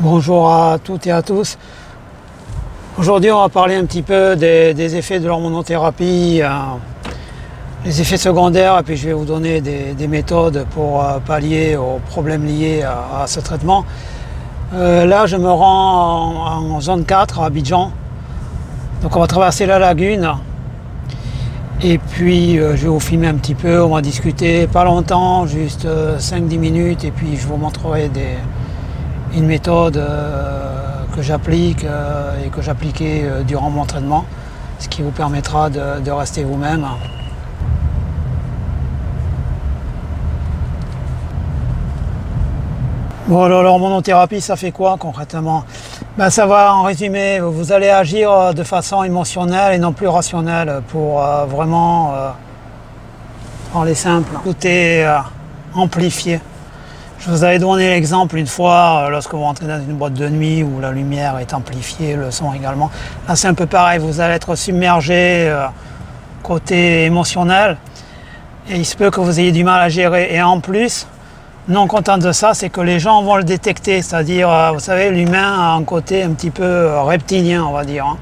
Bonjour à toutes et à tous. Aujourd'hui, on va parler un petit peu des effets de l'hormonothérapie, les effets secondaires, et puis je vais vous donner des méthodes pour pallier aux problèmes liés à ce traitement. Là, je me rends en zone 4 à Abidjan. Donc on va traverser la lagune. Et puis je vais vous filmer un petit peu, on va discuter, pas longtemps, juste 5-10 minutes, et puis je vous montrerai une méthode que j'applique et que j'appliquais durant mon entraînement, ce qui vous permettra de rester vous-même. Bon, alors l'hormonothérapie, ça fait quoi concrètement? Ça va, en résumé, vous allez agir de façon émotionnelle et non plus rationnelle pour vraiment parler simple. Tout est amplifié. Je vous avais donné l'exemple une fois lorsque vous rentrez dans une boîte de nuit où la lumière est amplifiée, le son également. Là, c'est un peu pareil, vous allez être submergé côté émotionnel et il se peut que vous ayez du mal à gérer. Et en plus, non content de ça, c'est que les gens vont le détecter, c'est-à-dire, vous savez, l'humain a un côté un petit peu reptilien, on va dire.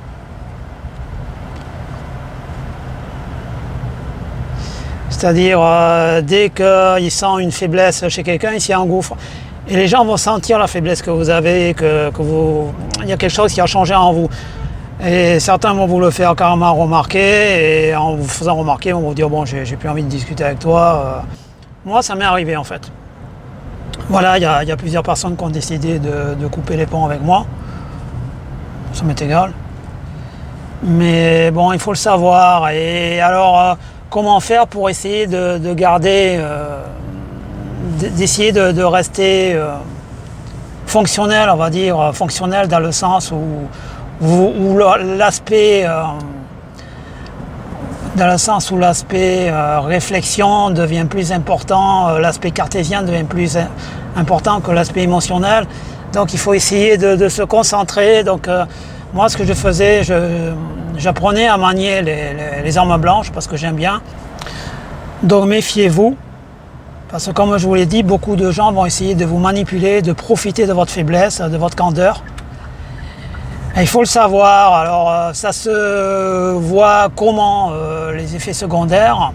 C'est-à-dire, dès qu'il sent une faiblesse chez quelqu'un, il s'y engouffre. Et les gens vont sentir la faiblesse que vous avez, il y a quelque chose qui a changé en vous. Et certains vont vous le faire carrément remarquer, et en vous faisant remarquer, ils vont vous dire, bon, j'ai plus envie de discuter avec toi. Moi, ça m'est arrivé en fait. Voilà, il y a plusieurs personnes qui ont décidé de couper les ponts avec moi. Ça m'est égal. Mais bon, il faut le savoir. Et alors, comment faire pour essayer de garder, d'essayer de rester fonctionnel, on va dire, fonctionnel dans le sens où l'aspect réflexion devient plus important, l'aspect cartésien devient plus important que l'aspect émotionnel. Donc il faut essayer de se concentrer. Donc moi, ce que je faisais, j'apprenais à manier les armes blanches parce que j'aime bien. Donc méfiez-vous, parce que comme je vous l'ai dit, beaucoup de gens vont essayer de vous manipuler, de profiter de votre faiblesse, de votre candeur. Et il faut le savoir. Alors ça se voit comment les effets secondaires.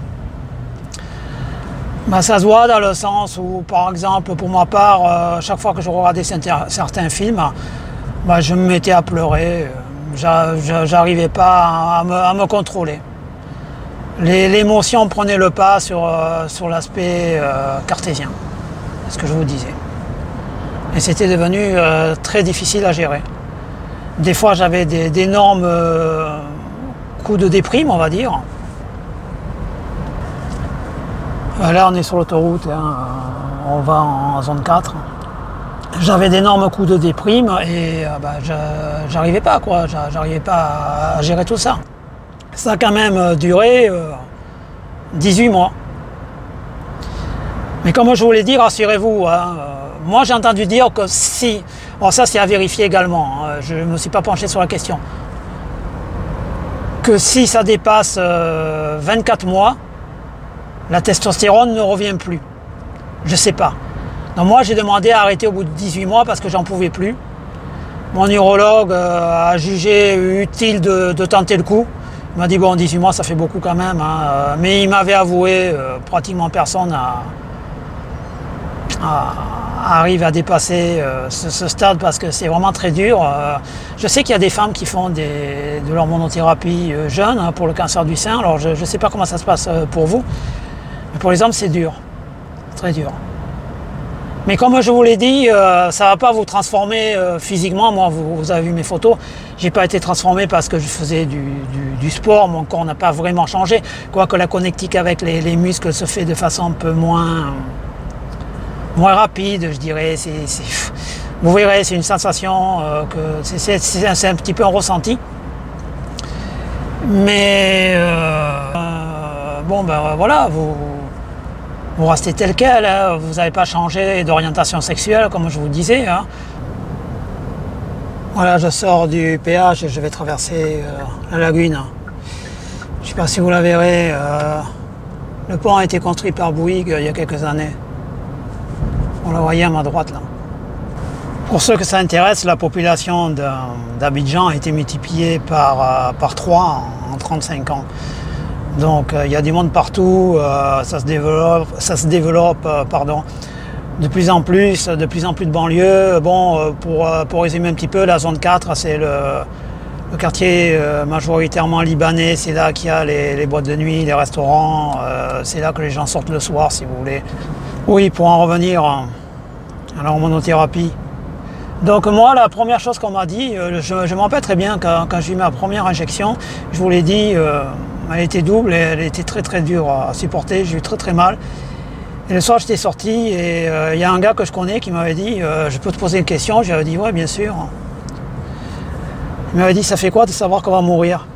Ça se voit dans le sens où, par exemple, pour ma part, chaque fois que je regardais certains films, je me mettais à pleurer. J'arrivais pas à me contrôler. L'émotion prenait le pas sur l'aspect cartésien, c'est ce que je vous disais. Et c'était devenu très difficile à gérer. Des fois, j'avais d'énormes coups de déprime, on va dire. Là, on est sur l'autoroute, on va en zone 4. J'avais d'énormes coups de déprime et j'arrivais pas, j'arrivais pas à gérer tout ça. Ça a quand même duré 18 mois. Mais comme je vous l'ai dit, rassurez-vous, moi j'ai entendu dire que si, alors ça c'est à vérifier également, je ne me suis pas penché sur la question, que si ça dépasse 24 mois, la testostérone ne revient plus. Je ne sais pas. Donc moi j'ai demandé à arrêter au bout de 18 mois parce que j'en pouvais plus. Mon neurologue a jugé utile de tenter le coup. Il m'a dit bon, 18 mois ça fait beaucoup quand même, mais il m'avait avoué pratiquement personne arrive à dépasser ce stade parce que c'est vraiment très dur. Je sais qu'il y a des femmes qui font de l'hormonothérapie jeunes pour le cancer du sein. Alors je ne sais pas comment ça se passe pour vous, mais pour les hommes c'est dur, très dur. Mais comme je vous l'ai dit, ça ne va pas vous transformer physiquement. Moi, vous avez vu mes photos, je n'ai pas été transformé parce que je faisais du sport, mon corps n'a pas vraiment changé. Quoique la connectique avec les muscles se fait de façon un peu moins rapide, je dirais. Vous verrez, c'est une sensation, c'est un petit peu un ressenti. Mais voilà, vous restez tel quel, vous n'avez pas changé d'orientation sexuelle, comme je vous disais. Voilà, je sors du péage et je vais traverser la lagune. Je ne sais pas si vous la verrez, le pont a été construit par Bouygues il y a quelques années. On le voyait à ma droite là. Pour ceux que ça intéresse, la population d'Abidjan a été multipliée par 3 en 35 ans. Donc il y a du monde partout, ça se développe de plus en plus de banlieues. Bon, pour résumer un petit peu, la zone 4, c'est le quartier majoritairement libanais, c'est là qu'il y a les boîtes de nuit, les restaurants, c'est là que les gens sortent le soir si vous voulez. Oui, pour en revenir à l'hormonothérapie. Donc moi, la première chose qu'on m'a dit, je me rappelle très bien quand j'ai eu ma première injection, je vous l'ai dit, elle était double et elle était très très dure à supporter, j'ai eu très très mal. Et le soir j'étais sorti et il y a un gars que je connais qui m'avait dit je peux te poser une question? J'avais dit ouais bien sûr. Il m'avait dit ça fait quoi de savoir qu'on va mourir?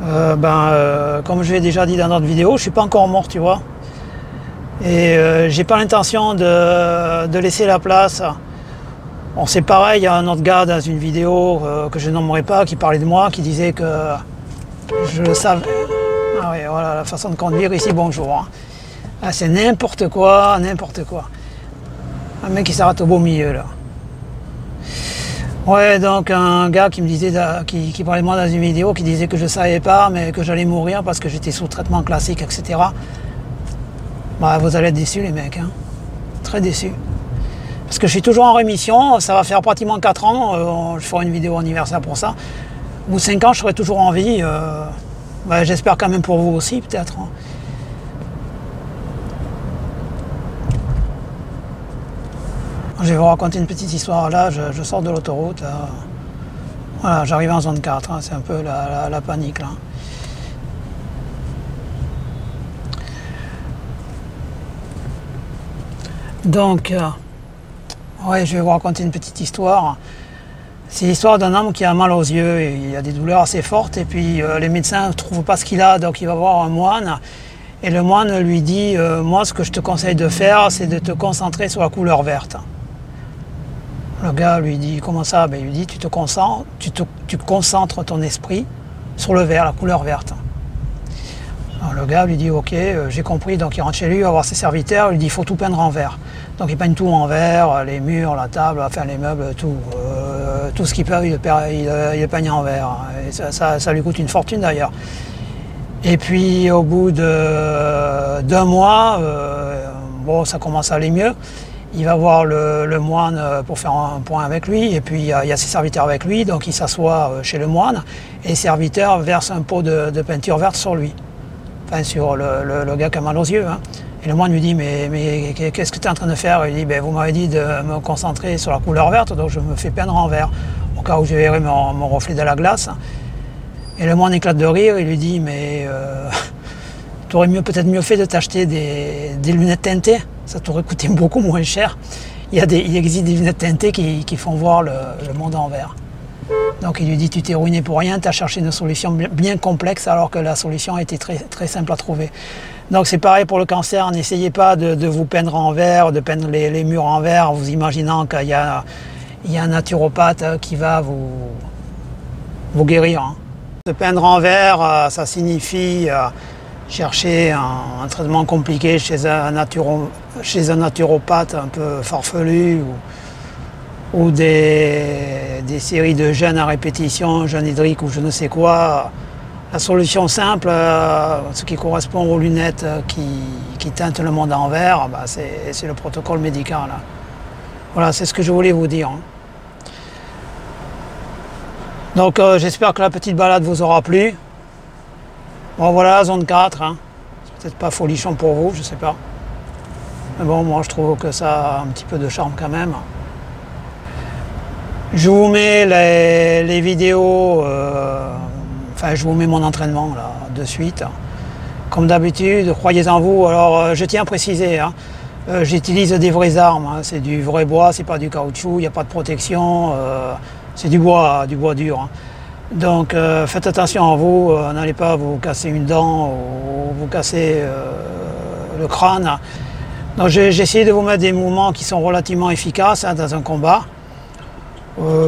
Comme je l'ai déjà dit dans notre vidéo, je suis pas encore mort tu vois. Et j'ai pas l'intention de laisser la place. Bon, c'est pareil, il y a un autre gars dans une vidéo que je nommerai pas qui parlait de moi, qui disait que je le savais. Ah oui, voilà la façon de conduire ici, bonjour. Hein. Ah, c'est n'importe quoi, n'importe quoi. Un mec qui s'arrête au beau milieu là. Ouais, donc un gars qui me disait, qui parlait de moi dans une vidéo, qui disait que je savais pas, mais que j'allais mourir parce que j'étais sous traitement classique, etc. Bah, vous allez être déçus les mecs, hein. Très déçus. Parce que je suis toujours en rémission, ça va faire pratiquement 4 ans, je ferai une vidéo anniversaire pour ça. Ou 5 ans, je serai toujours en vie. J'espère quand même pour vous aussi, peut-être. Je vais vous raconter une petite histoire. Là, je sors de l'autoroute. Voilà, j'arrive en zone 4. Hein, c'est un peu la panique, là. Donc, ouais, je vais vous raconter une petite histoire. C'est l'histoire d'un homme qui a mal aux yeux, et il a des douleurs assez fortes, et puis les médecins ne trouvent pas ce qu'il a, donc il va voir un moine, et le moine lui dit moi ce que je te conseille de faire, c'est de te concentrer sur la couleur verte. Le gars lui dit comment ça? Il lui dit tu concentres ton esprit sur le vert, la couleur verte. Alors le gars lui dit ok, j'ai compris, donc il rentre chez lui, il va voir ses serviteurs, il lui dit il faut tout peindre en vert. Donc il peigne tout en vert, les murs, la table, enfin les meubles, tout ce qu'il peut, il le peigne en vert. Et ça lui coûte une fortune d'ailleurs. Et puis au bout d'un mois, bon ça commence à aller mieux. Il va voir le moine pour faire un point avec lui, et puis il y a ses serviteurs avec lui, donc il s'assoit chez le moine, et les serviteurs versent un pot de peinture verte sur lui. Enfin sur le gars qui a mal aux yeux. Hein. Et le moine lui dit mais qu'est-ce que tu es en train de faire? Il dit vous m'avez dit de me concentrer sur la couleur verte, donc je me fais peindre en vert, au cas où je verrai mon reflet de la glace. Et le moine éclate de rire, il lui dit mais tu aurais peut-être mieux fait de t'acheter des lunettes teintées, ça t'aurait coûté beaucoup moins cher. Il existe des lunettes teintées qui font voir le monde en vert. Donc il lui dit tu t'es ruiné pour rien, tu as cherché une solution bien complexe alors que la solution a été très, très simple à trouver. Donc c'est pareil pour le cancer, n'essayez pas de vous peindre en vert, de peindre les murs en vert en vous imaginant qu'il y a un naturopathe qui va vous guérir. Hein. Se peindre en vert, ça signifie chercher un traitement compliqué chez un naturopathe un peu farfelu ou des séries de jeûnes à répétition, jeûne hydrique ou je ne sais quoi. La solution simple, ce qui correspond aux lunettes qui teintent le monde en vert, c'est le protocole médical. Là. Voilà, c'est ce que je voulais vous dire. Donc j'espère que la petite balade vous aura plu. Bon voilà la zone 4, hein. C'est peut-être pas folichon pour vous, je sais pas. Mais bon, moi je trouve que ça a un petit peu de charme quand même. Je vous mets les vidéos, enfin je vous mets mon entraînement là de suite. Comme d'habitude, croyez en vous. Alors je tiens à préciser, hein, j'utilise des vraies armes, hein. C'est du vrai bois, c'est pas du caoutchouc, il n'y a pas de protection, c'est du bois dur. Hein. Donc faites attention à vous, n'allez pas vous casser une dent ou vous casser le crâne. Donc j'ai essayé de vous mettre des mouvements qui sont relativement efficaces hein, dans un combat.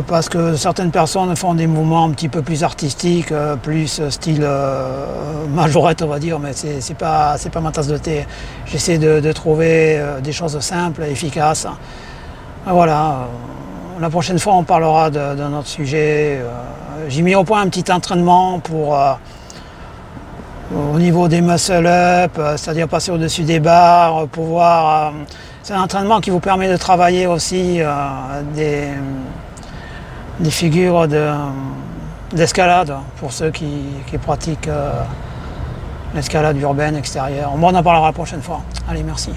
Parce que certaines personnes font des mouvements un petit peu plus artistiques, plus style majorette on va dire, mais c'est pas ma tasse de thé. J'essaie de trouver des choses simples, efficaces. Voilà, La prochaine fois, on parlera d'un autre sujet. J'ai mis au point un petit entraînement pour au niveau des muscle-up, c'est-à-dire passer au-dessus des barres, pouvoir. C'est un entraînement qui vous permet de travailler aussi des figures d'escalade pour ceux qui pratiquent l'escalade urbaine extérieure. Bon, on en parlera la prochaine fois. Allez, merci.